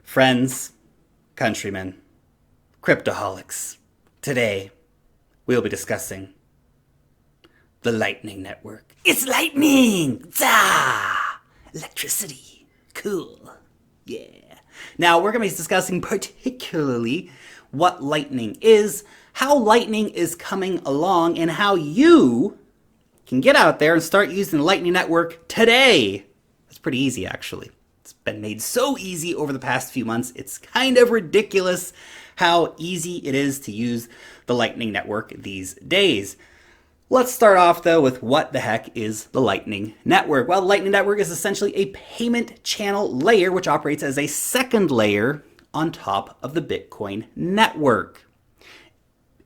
Friends, countrymen, cryptoholics, today we'll be discussing the Lightning Network. It's lightning! Zah! Electricity. Cool. Yeah. Now we're going to be discussing particularly what Lightning is, how Lightning is coming along, and how you can get out there and start using the Lightning Network today. It's pretty easy, actually. It's been made so easy over the past few months, it's kind of ridiculous how easy it is to use the Lightning Network these days. Let's start off, though, with what the heck is the Lightning Network? Well, the Lightning Network is essentially a payment channel layer which operates as a second layer on top of the Bitcoin network.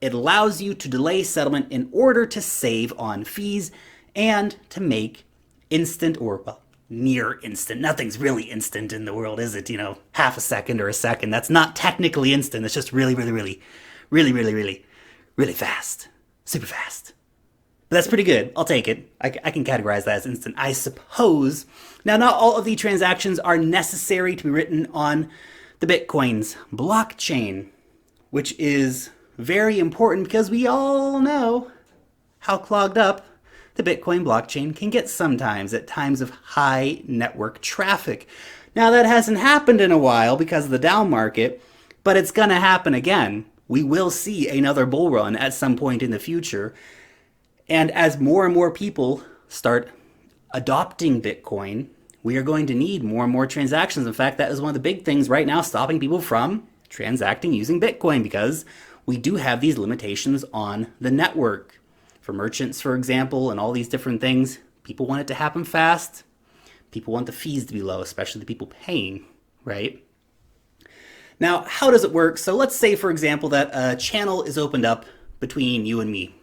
It allows you to delay settlement in order to save on fees and to make instant or, well, near instant. Nothing's really instant in the world, is it? You know, half a second or a second. That's not technically instant. It's just really fast. Super fast. But that's pretty good. I'll take it. I can categorize that as instant, I suppose. Now, not all of the transactions are necessary to be written on the Bitcoin's blockchain, which is very important because we all know how clogged up the Bitcoin blockchain can get sometimes at times of high network traffic. Now, that hasn't happened in a while because of the down market, but it's going to happen again. We will see another bull run at some point in the future. And as more and more people start adopting Bitcoin, we are going to need more and more transactions. In fact, that is one of the big things right now stopping people from transacting using Bitcoin, because we do have these limitations on the network. For merchants, for example, and all these different things, people want it to happen fast. People want the fees to be low, especially the people paying, right? Now, how does it work? So let's say, for example, that a channel is opened up between you and me.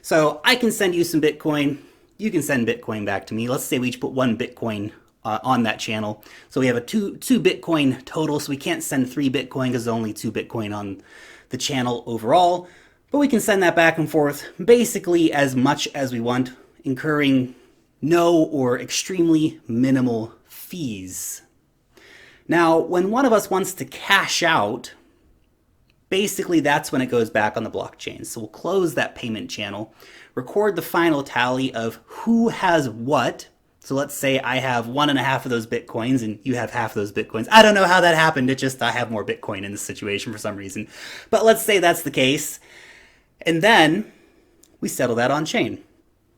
So I can send you some Bitcoin. You can send Bitcoin back to me. Let's say we each put one Bitcoin on that channel. So we have a two Bitcoin total. So we can't send 3 Bitcoin because there's only 2 Bitcoin on the channel overall. But we can send that back and forth basically as much as we want, incurring no or extremely minimal fees. Now, when one of us wants to cash out, basically that's when it goes back on the blockchain. So we'll close that payment channel, record the final tally of who has what. So let's say I have 1.5 of those Bitcoins and you have half of those Bitcoins. I don't know how that happened. It just, I have more Bitcoin in this situation for some reason. But let's say that's the case. And then we settle that on chain.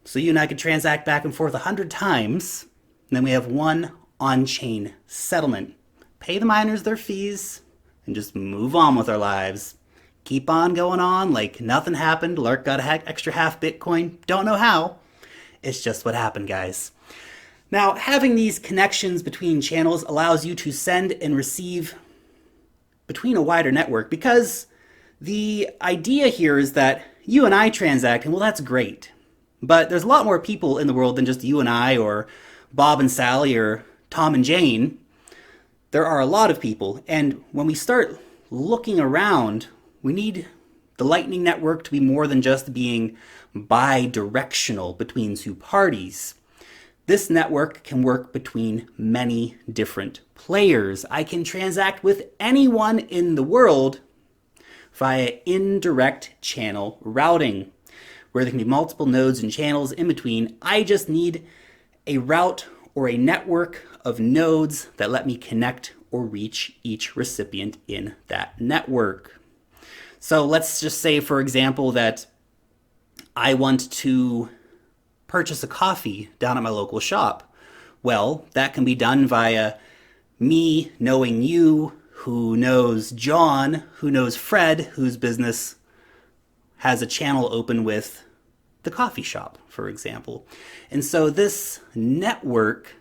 So you and I could transact back and forth 100 times. And then we have one on-chain settlement. Pay the miners their fees and just move on with our lives. Keep on going on like nothing happened. Lark got an extra half Bitcoin. Don't know how. It's just what happened, guys. Now, having these connections between channels allows you to send and receive between a wider network, because the idea here is that you and I transact, and well, that's great. But there's a lot more people in the world than just you and I, or Bob and Sally, or Tom and Jane. There are a lot of people, and when we start looking around, we need the Lightning Network to be more than just being bi-directional between 2 parties. This network can work between many different players. I can transact with anyone in the world via indirect channel routing, where there can be multiple nodes and channels in between. I just need a route or a network of nodes that let me connect or reach each recipient in that network. So let's just say, for example, that I want to purchase a coffee down at my local shop. Well, that can be done via me knowing you, who knows John, who knows Fred, whose business has a channel open with the coffee shop, for example. And so this network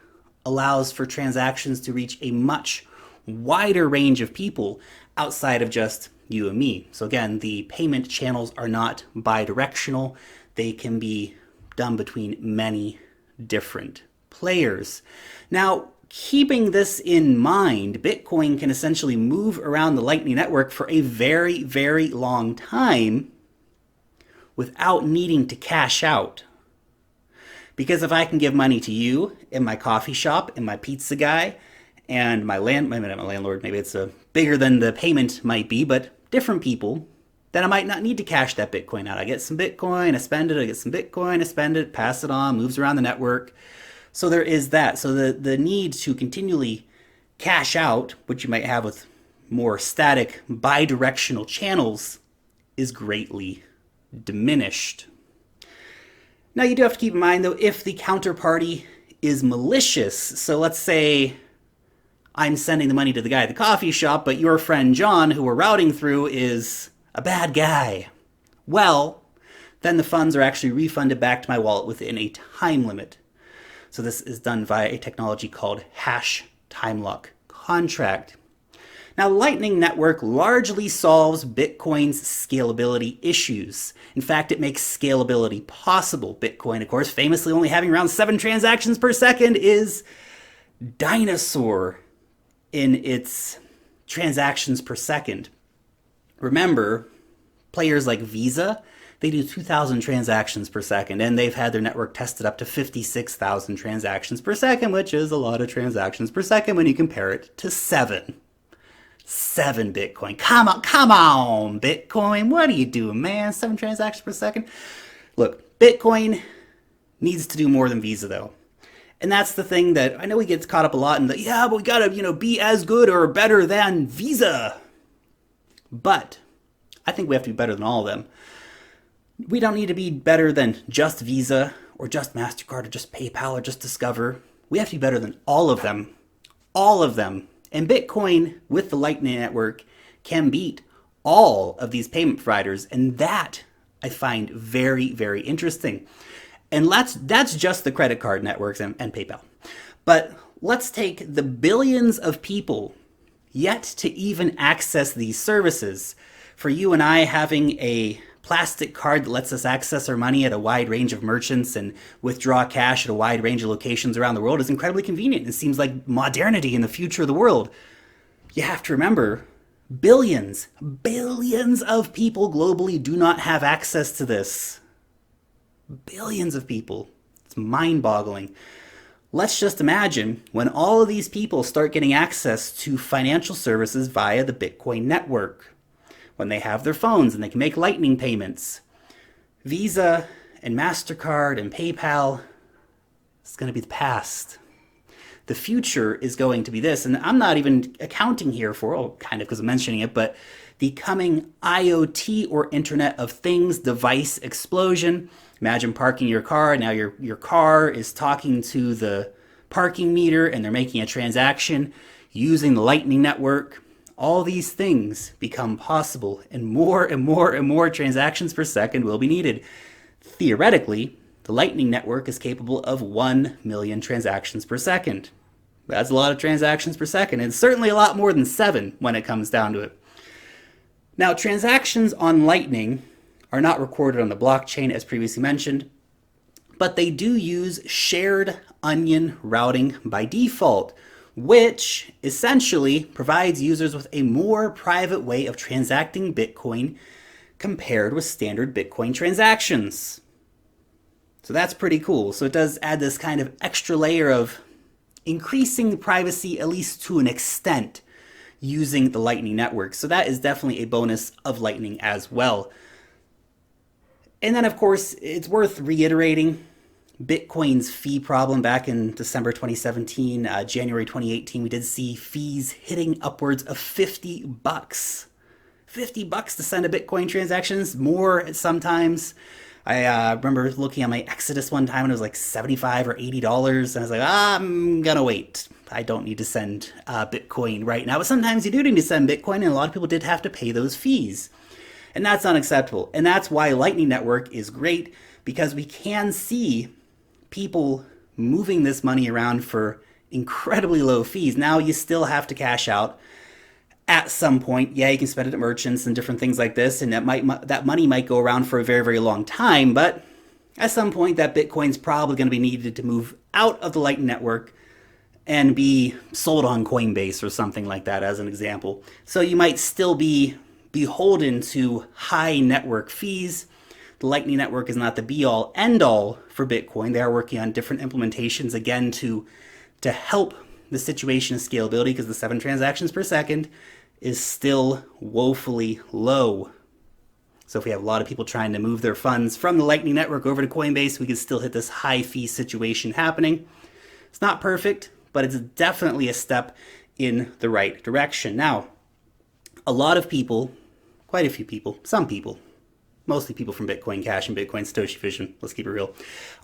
allows for transactions to reach a much wider range of people outside of just you and me. So again, the payment channels are not bi-directional. They can be done between many different players. Now, keeping this in mind, Bitcoin can essentially move around the Lightning Network for a very, very long time without needing to cash out. Because if I can give money to you in my coffee shop, in my pizza guy, and maybe not my landlord, maybe it's bigger than the payment might be, but different people, then I might not need to cash that Bitcoin out. I get some Bitcoin, I spend it, I get some Bitcoin, I spend it, pass it on, moves around the network. So there is that. So the need to continually cash out, which you might have with more static bidirectional channels, is greatly diminished. Now you do have to keep in mind though, if the counterparty is malicious, so let's say I'm sending the money to the guy at the coffee shop, but your friend John, who we're routing through, is a bad guy. Well, then the funds are actually refunded back to my wallet within a time limit. So this is done via a technology called hash time lock contract. Now, Lightning Network largely solves Bitcoin's scalability issues. In fact, it makes scalability possible. Bitcoin, of course, famously only having around 7 transactions per second, is dinosaur in its transactions per second. Remember, players like Visa, they do 2,000 transactions per second, and they've had their network tested up to 56,000 transactions per second, which is a lot of transactions per second when you compare it to 7. 7 Bitcoin. Come on, Bitcoin. What are you doing, man? 7 transactions per second? Look, Bitcoin needs to do more than Visa, though. And that's the thing that I know we get caught up a lot in the, yeah, but we gotta, be as good or better than Visa. But I think we have to be better than all of them. We don't need to be better than just Visa or just MasterCard or just PayPal or just Discover. We have to be better than all of them. All of them. And Bitcoin with the Lightning Network can beat all of these payment providers. And that I find very, very interesting. And that's just the credit card networks and PayPal. But let's take the billions of people yet to even access these services. For you and I, having a plastic card that lets us access our money at a wide range of merchants and withdraw cash at a wide range of locations around the world is incredibly convenient. It seems like modernity in the future of the world. You have to remember, billions of people globally do not have access to this. Billions of people. It's mind-boggling. Let's just imagine when all of these people start getting access to financial services via the Bitcoin network. When they have their phones and they can make Lightning payments. Visa and MasterCard and PayPal, it's going to be the past. The future is going to be this, and I'm not even accounting here for, kind of because I'm mentioning it, but the coming IoT or Internet of Things device explosion. Imagine parking your car, and now your car is talking to the parking meter and they're making a transaction using the Lightning Network. All these things become possible, and more transactions per second will be needed. Theoretically, the Lightning Network is capable of 1 million transactions per second. That's a lot of transactions per second, and certainly a lot more than 7 when it comes down to it. Now, transactions on Lightning are not recorded on the blockchain, as previously mentioned, but they do use shared onion routing by default, which essentially provides users with a more private way of transacting Bitcoin compared with standard Bitcoin transactions. So that's pretty cool. So it does add this kind of extra layer of increasing privacy, at least to an extent, using the Lightning Network. So that is definitely a bonus of Lightning as well. And then, of course, it's worth reiterating Bitcoin's fee problem back in December 2017, January 2018, we did see fees hitting upwards of $50. $50 to send a Bitcoin transactions, more sometimes. I remember looking at my Exodus one time and it was like $75 or $80, and I was like, I'm gonna wait. I don't need to send Bitcoin right now. But sometimes you do need to send Bitcoin, and a lot of people did have to pay those fees. And that's unacceptable. And that's why Lightning Network is great, because we can see people moving this money around for incredibly low fees. Now you still have to cash out at some point. Yeah, you can spend it at merchants and different things like this, and that money might go around for a very, very long time, but at some point that Bitcoin's probably going to be needed to move out of the Lightning Network and be sold on COINBASE or something like that, as an example. So you might still be beholden to high network fees. The Lightning Network is not the be-all, end-all for Bitcoin. They are working on different implementations, again, to help the situation of scalability because the 7 transactions per second is still woefully low. So if we have a lot of people trying to move their funds from the Lightning Network over to Coinbase, we can still hit this high fee situation happening. It's not perfect, but it's definitely a step in the right direction. Now, a lot of people, quite a few people, some people, mostly people from Bitcoin Cash and Bitcoin Satoshi Vision, let's keep it real,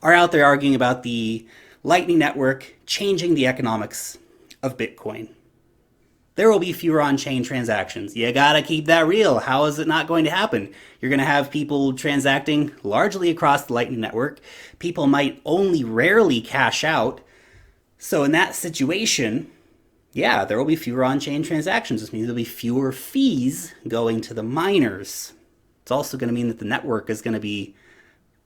are out there arguing about the Lightning Network changing the economics of Bitcoin. There will be fewer on-chain transactions. You gotta keep that real. How is it not going to happen? You're gonna have people transacting largely across the Lightning Network. People might only rarely cash out. So in that situation, yeah, there will be fewer on-chain transactions. This means there'll be fewer fees going to the miners. It's also gonna mean that the network is gonna be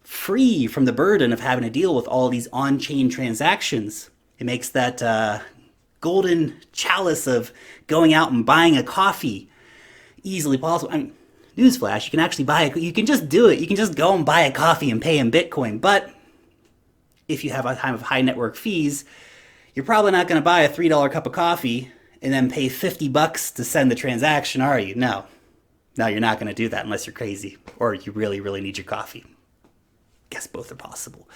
free from the burden of having to deal with all these on-chain transactions. It makes that golden chalice of going out and buying a coffee easily possible. I mean, newsflash, you can actually you can just do it. You can just go and buy a coffee and pay in Bitcoin. But if you have a time of high network fees, you're probably not going to buy a $3 cup of coffee and then pay $50 to send the transaction, are you? No, you're not going to do that unless you're crazy or you really, really need your coffee. Guess both are possible.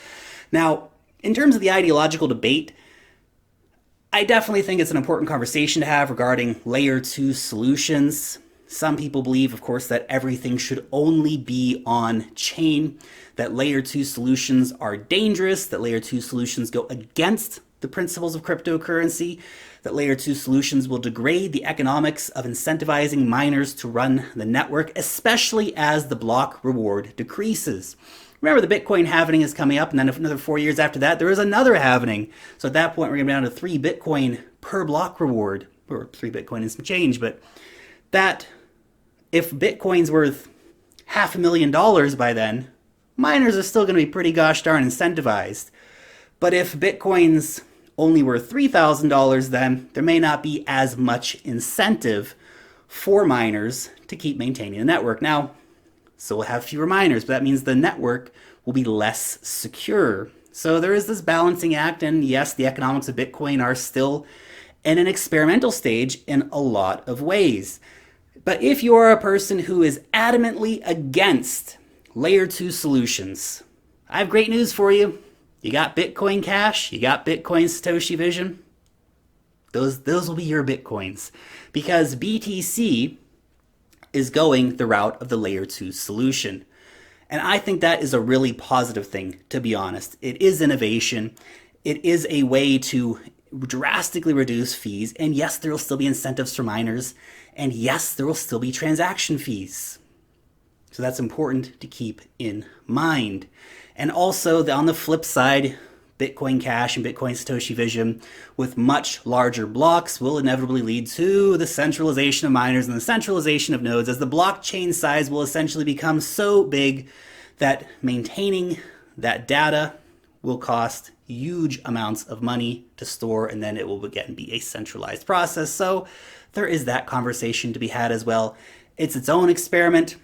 Now, in terms of the ideological debate, I definitely think it's an important conversation to have regarding layer 2 solutions. Some people believe, of course, that everything should only be on chain, that layer 2 solutions are dangerous, that layer 2 solutions go against the principles of cryptocurrency, that layer 2 solutions will degrade the economics of incentivizing miners to run the network, especially as the block reward decreases. Remember, the Bitcoin halvening is coming up, and then another 4 years after that, there is another halvening. So at that point, we're going to be down to 3 Bitcoin per block reward, or 3 Bitcoin and some change. But that, if Bitcoin's worth $500,000 by then, miners are still going to be pretty gosh darn incentivized. But if Bitcoin's only worth $3,000, then there may not be as much incentive for miners to keep maintaining the network. Now, so we'll have fewer miners, but that means the network will be less secure. So there is this balancing act, and yes, the economics of Bitcoin are still in an experimental stage in a lot of ways. But if you are a person who is adamantly against layer 2 solutions, I have great news for you. You got Bitcoin Cash, you got Bitcoin Satoshi Vision. Those will be your Bitcoins, because BTC is going the route of the layer 2 solution. And I think that is a really positive thing, to be honest. It is innovation. It is a way to drastically reduce fees. And yes, there will still be incentives for miners. And yes, there will still be transaction fees. So that's important to keep in mind. And also, on the flip side, Bitcoin Cash and Bitcoin Satoshi Vision with much larger blocks will inevitably lead to the centralization of miners and the centralization of nodes, as the blockchain size will essentially become so big that maintaining that data will cost huge amounts of money to store, and then it will again be a centralized process. So there is that conversation to be had as well. It's its own experiment.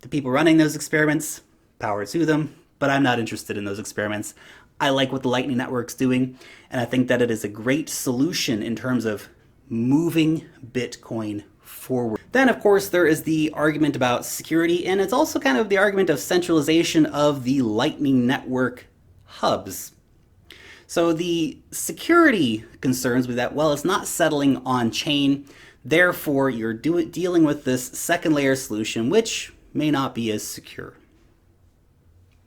The people running those experiments, power to them, but I'm not interested in those experiments. I like what the Lightning Network's doing, and I think that it is a great solution in terms of moving Bitcoin forward. Then, of course, there is the argument about security, and it's also kind of the argument of centralization of the Lightning Network hubs. So the security concerns with that, well, it's not settling on chain, therefore you're dealing with this second layer solution, which may not be as secure.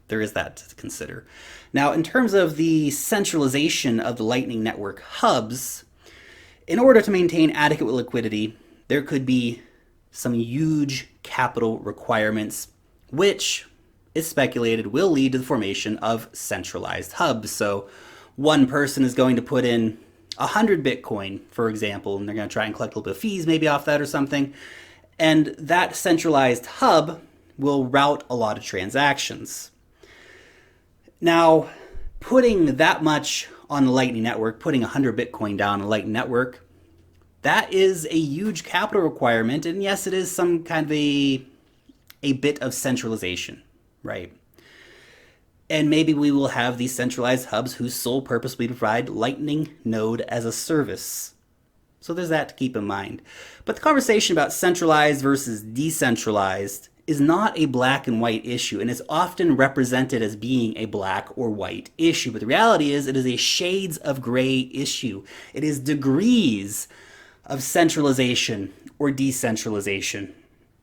There is that to consider. Now, in terms of the centralization of the Lightning Network hubs, in order to maintain adequate liquidity, there could be some huge capital requirements, which is speculated will lead to the formation of centralized hubs. So one person is going to put in 100 Bitcoin, for example, and they're going to try and collect a little bit of fees maybe off that or something. And that centralized hub will route a lot of transactions. Now, putting that much on the Lightning Network, putting 100 Bitcoin down on the Lightning Network, that is a huge capital requirement. And yes, it is some kind of a bit of centralization, right? And maybe we will have these centralized hubs whose sole purpose will be to provide Lightning Node as a service. So there's that to keep in mind. But the conversation about centralized versus decentralized is not a black and white issue, and it's often represented as being a black or white issue. But the reality is it is a shades of gray issue. It is degrees of centralization or decentralization.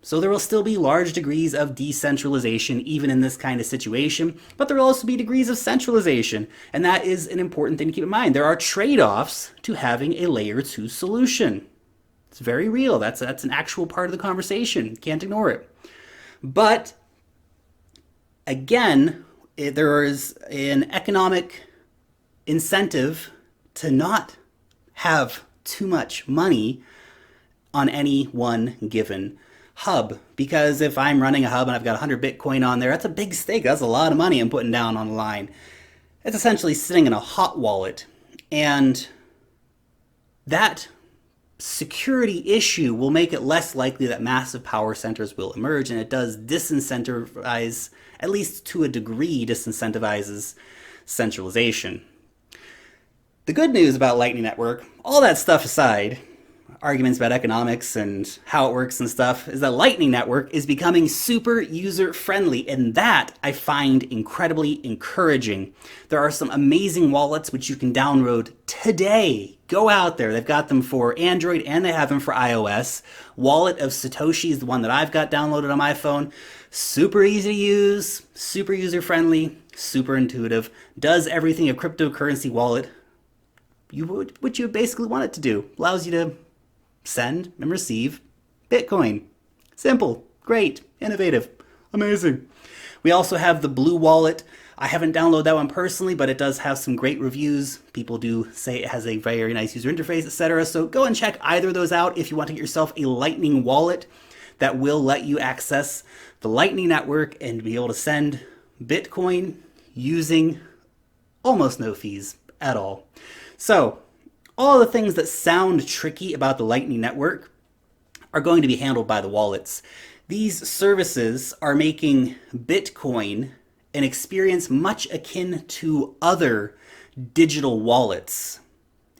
So there will still be large degrees of decentralization even in this kind of situation, but there will also be degrees of centralization. And that is an important thing to keep in mind. There are trade-offs to having a layer 2 solution. It's very real. That's an actual part of the conversation. Can't ignore it. But again, there is an economic incentive to not have too much money on any one given hub, because if I'm running a hub and I've got 100 Bitcoin on there, that's a big stake. That's a lot of money I'm putting down on the line. It's essentially sitting in a hot wallet, and that security issue will make it less likely that massive power centers will emerge, and it does disincentivize, at least to a degree, disincentivizes centralization. The good news about Lightning Network, all that stuff aside, arguments about economics and how it works and stuff, is that Lightning Network is becoming super user-friendly, and that I find incredibly encouraging. There are some amazing wallets which you can download today. Go out there. They've got them for Android and they have them for iOS. Wallet of Satoshi is the one that I've got downloaded on my phone. Super easy to use, super user-friendly, super intuitive, does everything a cryptocurrency wallet what you basically want it to do. Allows you to send and receive Bitcoin. Simple, great, innovative, amazing. We also have the Blue Wallet. I haven't downloaded that one personally, but it does have some great reviews. People do say it has a very nice user interface, etc. So go and check either of those out if you want to get yourself a Lightning wallet that will let you access the Lightning Network and be able to send Bitcoin using almost no fees at all. So all the things that sound tricky about the Lightning Network are going to be handled by the wallets. These services are making Bitcoin an experience much akin to other digital wallets.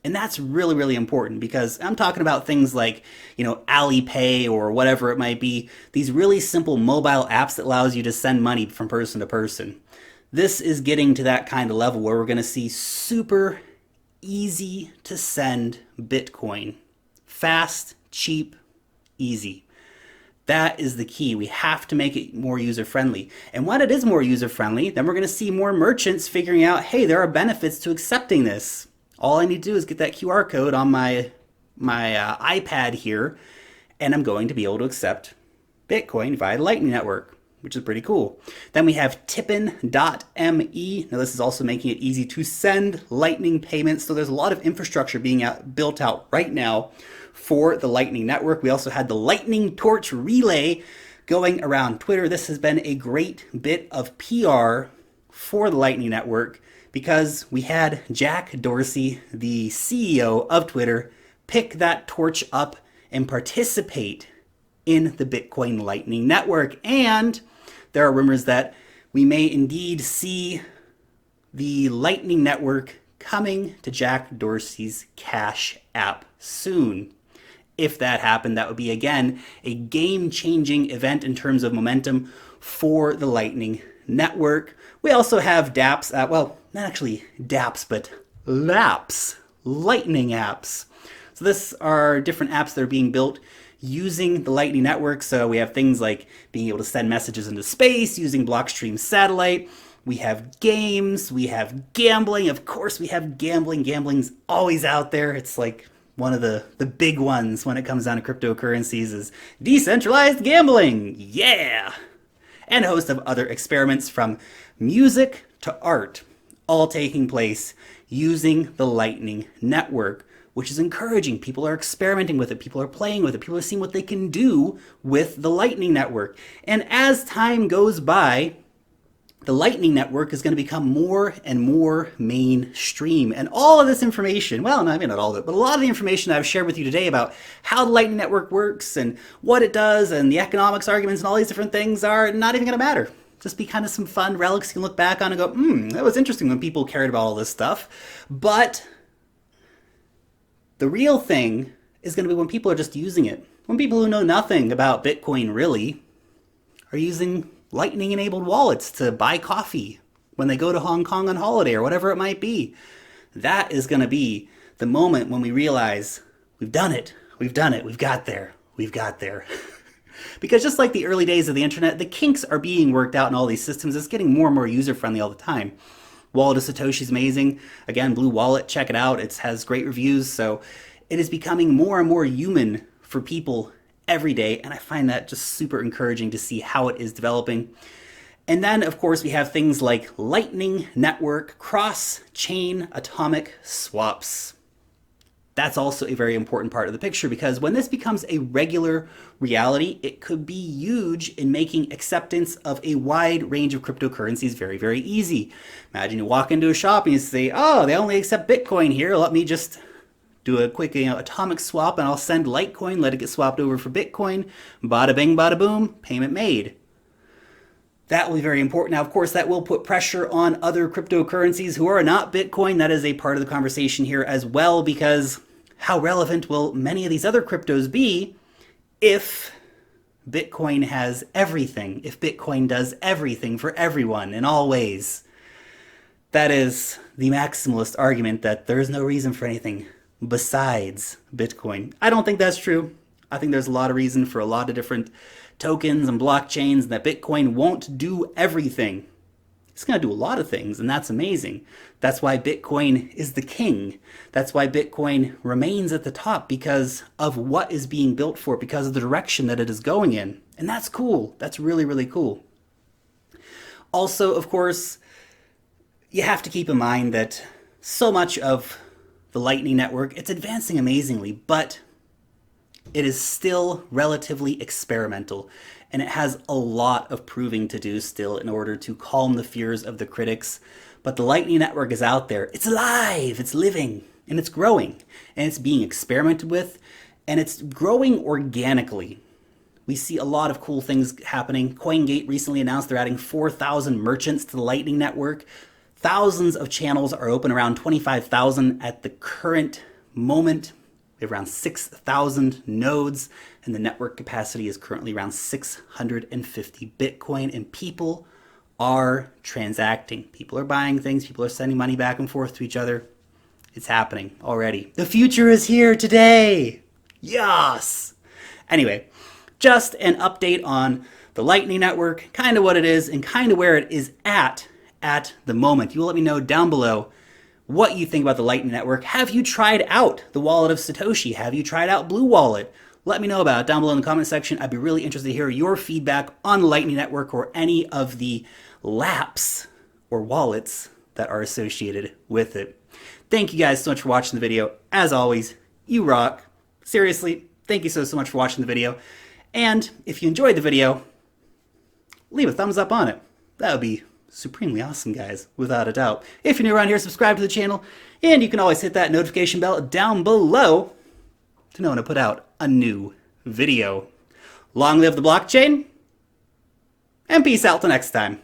And that's really, really important, because I'm talking about things like, Alipay or whatever it might be, these really simple mobile apps that allows you to send money from person to person. This is getting to that kind of level where we're going to see super easy to send Bitcoin. Fast, cheap, easy. That is the key. We have to make it more user-friendly. And when it is more user-friendly, then we're going to see more merchants figuring out, hey, there are benefits to accepting this. All I need to do is get that QR code on my iPad here, and I'm going to be able to accept Bitcoin via the Lightning Network, which is pretty cool. Then we have tippin.me. Now this is also making it easy to send Lightning payments. So there's a lot of infrastructure being built out right now for the Lightning Network. We also had the Lightning Torch Relay going around Twitter. This has been a great bit of PR for the Lightning Network, because we had Jack Dorsey, the CEO of Twitter, pick that torch up and participate in the Bitcoin Lightning Network. And there are rumors that we may indeed see the Lightning Network coming to Jack Dorsey's Cash App soon. If that happened, that would be, again, a game-changing event in terms of momentum for the Lightning Network. We also have dApps, well, not actually dApps, but LApps, Lightning apps. So this are different apps that are being built using the Lightning Network. So we have things like being able to send messages into space using Blockstream satellite. We have games, we have gambling. Of course, we have gambling. Gambling's always out there. It's like one of the big ones when it comes down to cryptocurrencies is decentralized gambling. Yeah! And a host of other experiments from music to art, all taking place using the Lightning Network, which is encouraging. People are experimenting with it. People are playing with it. People are seeing what they can do with the Lightning Network. And as time goes by, the Lightning Network is going to become more and more mainstream. And all of this information, well, I mean, not all of it, but a lot of the information that I've shared with you today about how the Lightning Network works and what it does and the economics arguments and all these different things are not even going to matter. just be kind of some fun relics you can look back on and go, that was interesting when people cared about all this stuff. But the real thing is going to be when people are just using it. When people who know nothing about Bitcoin really are using Lightning-enabled wallets to buy coffee when they go to Hong Kong on holiday or whatever it might be. That is going to be the moment when we realize we've done it, we've got there, Because just like the early days of the internet, the kinks are being worked out in all these systems. It's getting more and more user-friendly all the time. Wallet of Satoshi is amazing. Again, Blue Wallet, check it out. It has great reviews. So it is becoming more and more human for people every day, and I find that just super encouraging to see how it is developing. And then, of course, we have things like Lightning Network cross-chain atomic swaps. That's also a very important part of the picture, because when this becomes a regular reality, it could be huge in making acceptance of a wide range of cryptocurrencies very, very easy. Imagine you walk into a shop and you say, oh, they only accept Bitcoin here, let me just do a quick atomic swap and I'll send Litecoin, let it get swapped over for Bitcoin, bada bing, bada boom, payment made. That will be very important. Now, of course, that will put pressure on other cryptocurrencies who are not Bitcoin. That is a part of the conversation here as well, because how relevant will many of these other cryptos be if Bitcoin has everything, if Bitcoin does everything for everyone in all ways? That is the maximalist argument that there is no reason for anything besides Bitcoin. I don't think that's true. I think there's a lot of reason for a lot of different tokens and blockchains, that Bitcoin won't do everything. It's going to do a lot of things, and that's amazing. That's why Bitcoin is the king. That's why Bitcoin remains at the top, because of what is being built for it, because of the direction that it is going in. And that's cool. That's really, really cool. Also, of course, you have to keep in mind that so much of the Lightning Network, it's advancing amazingly, but it is still relatively experimental, and it has a lot of proving to do still in order to calm the fears of the critics. But the Lightning Network is out there. It's alive, it's living, and it's growing, and it's being experimented with, and it's growing organically. We see a lot of cool things happening. CoinGate recently announced they're adding 4,000 merchants to the Lightning Network. Thousands of channels are open, around 25,000 at the current moment. We have around 6,000 nodes, and the network capacity is currently around 650 Bitcoin, and people are transacting. People are buying things. People are sending money back and forth to each other. It's happening already. The future is here today. Yes. Anyway, just an update on the Lightning Network, kind of what it is and kind of where it is at the moment. You will let me know down below what you think about the Lightning Network. Have you tried out the Wallet of Satoshi? Have you tried out Blue Wallet? Let me know about it down below in the comment section. I'd be really interested to hear your feedback on the Lightning Network or any of the laps or wallets that are associated with it. Thank you guys so much for watching the video. As always, you rock. Seriously, thank you so much for watching the video. And if you enjoyed the video, leave a thumbs up on it. That would be supremely awesome, guys, without a doubt. If you're new around here, subscribe to the channel, and you can always hit that notification bell down below to know when I put out a new video. Long live the blockchain, and peace out till next time.